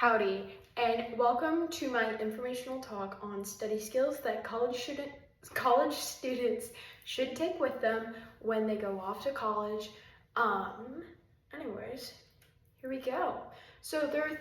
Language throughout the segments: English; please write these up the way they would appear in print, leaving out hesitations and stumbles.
Howdy, and welcome to my informational talk on study skills that college students should take with them when they go off to college. Anyways, here we go. So there are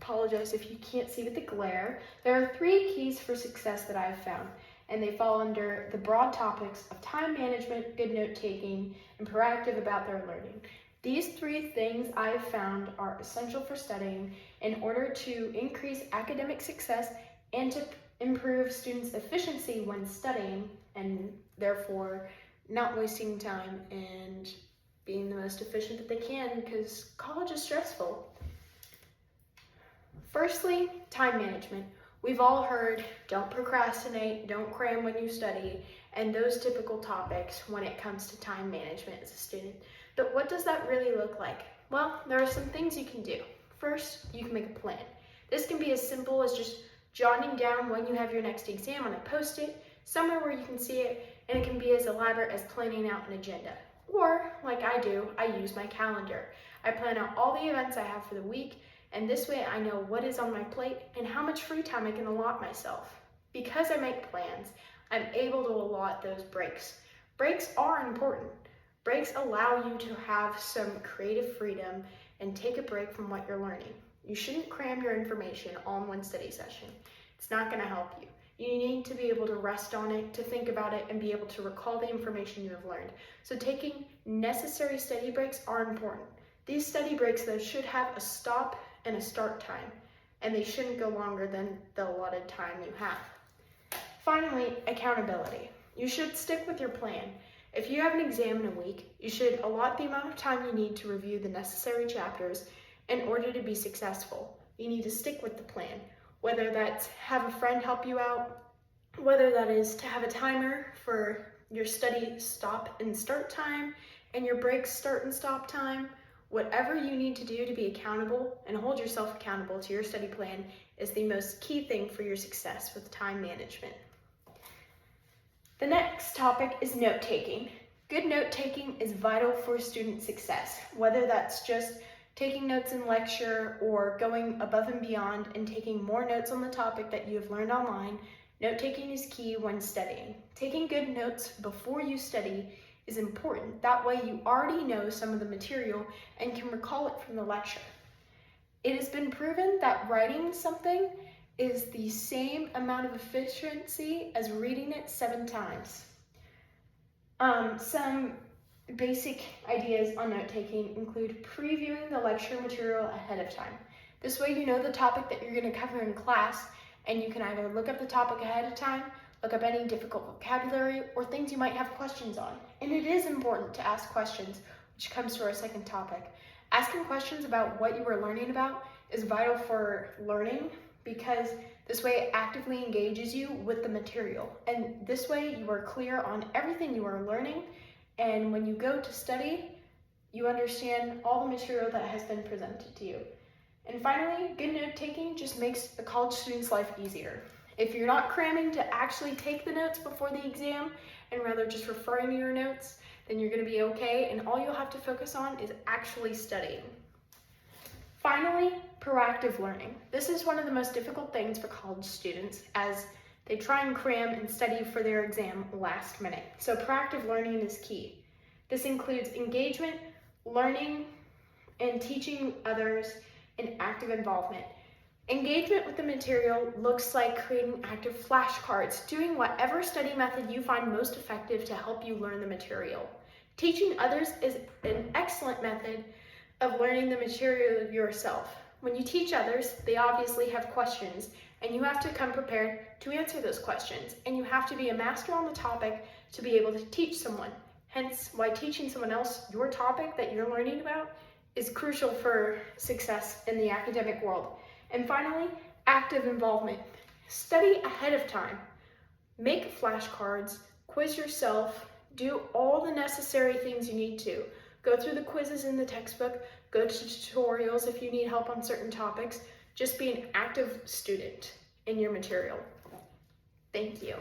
apologize if you can't see with the glare, there are three keys for success that I've found, and they fall under the broad topics of time management, good note taking, and proactive about their learning. These three things I've found are essential for studying in order to increase academic success and to improve students' efficiency when studying, and therefore not wasting time and being the most efficient that they can, because college is stressful. Firstly, time management. We've all heard, don't procrastinate, don't cram when you study, and those typical topics when it comes to time management as a student. But what does that really look like? Well, there are some things you can do. First, you can make a plan. This can be as simple as just jotting down when you have your next exam on a Post-it, somewhere where you can see it, and it can be as elaborate as planning out an agenda. Or, like I do, I use my calendar. I plan out all the events I have for the week, and this way I know what is on my plate and how much free time I can allot myself. Because I make plans, I'm able to allot those breaks. Breaks are important. Breaks allow you to have some creative freedom and take a break from what you're learning. You shouldn't cram your information all in one study session. It's not going to help you. You need to be able to rest on it, to think about it, and be able to recall the information you have learned. So taking necessary study breaks are important. These study breaks, though, should have a stop and a start time, and they shouldn't go longer than the allotted time you have. Finally, accountability. You should stick with your plan. If you have an exam in a week, you should allot the amount of time you need to review the necessary chapters in order to be successful. You need to stick with the plan, whether that's have a friend help you out, whether that is to have a timer for your study stop and start time and your break start and stop time. Whatever you need to do to be accountable and hold yourself accountable to your study plan is the most key thing for your success with time management. The next topic is note-taking. Good note-taking is vital for student success, whether that's just taking notes in lecture or going above and beyond and taking more notes on the topic that you have learned online. Note-taking is key when studying. Taking good notes before you study is important. That way you already know some of the material and can recall it from the lecture. It has been proven that writing something is the same amount of efficiency as reading it 7 times. Some basic ideas on note-taking include previewing the lecture material ahead of time. This way you know the topic that you're going to cover in class, and you can either look up the topic ahead of time, look up any difficult vocabulary, or things you might have questions on. And it is important to ask questions, which comes to our second topic. Asking questions about what you are learning about is vital for learning, because this way it actively engages you with the material. And this way you are clear on everything you are learning, and when you go to study, you understand all the material that has been presented to you. And finally, good note-taking just makes a college student's life easier. If you're not cramming to actually take the notes before the exam and rather just referring to your notes, then you're going to be okay, and all you'll have to focus on is actually studying. Finally, proactive learning. This is one of the most difficult things for college students, as they try and cram and study for their exam last minute. So proactive learning is key. This includes engagement, learning, and teaching others, and active involvement. Engagement with the material looks like creating active flashcards, doing whatever study method you find most effective to help you learn the material. Teaching others is an excellent method of learning the material yourself. When you teach others, they obviously have questions, and you have to come prepared to answer those questions, and you have to be a master on the topic to be able to teach someone. Hence, why teaching someone else your topic that you're learning about is crucial for success in the academic world. And finally, active involvement. Study ahead of time. Make flashcards, quiz yourself, do all the necessary things you need to. Go through the quizzes in the textbook, go to tutorials if you need help on certain topics. Just be an active student in your material. Thank you.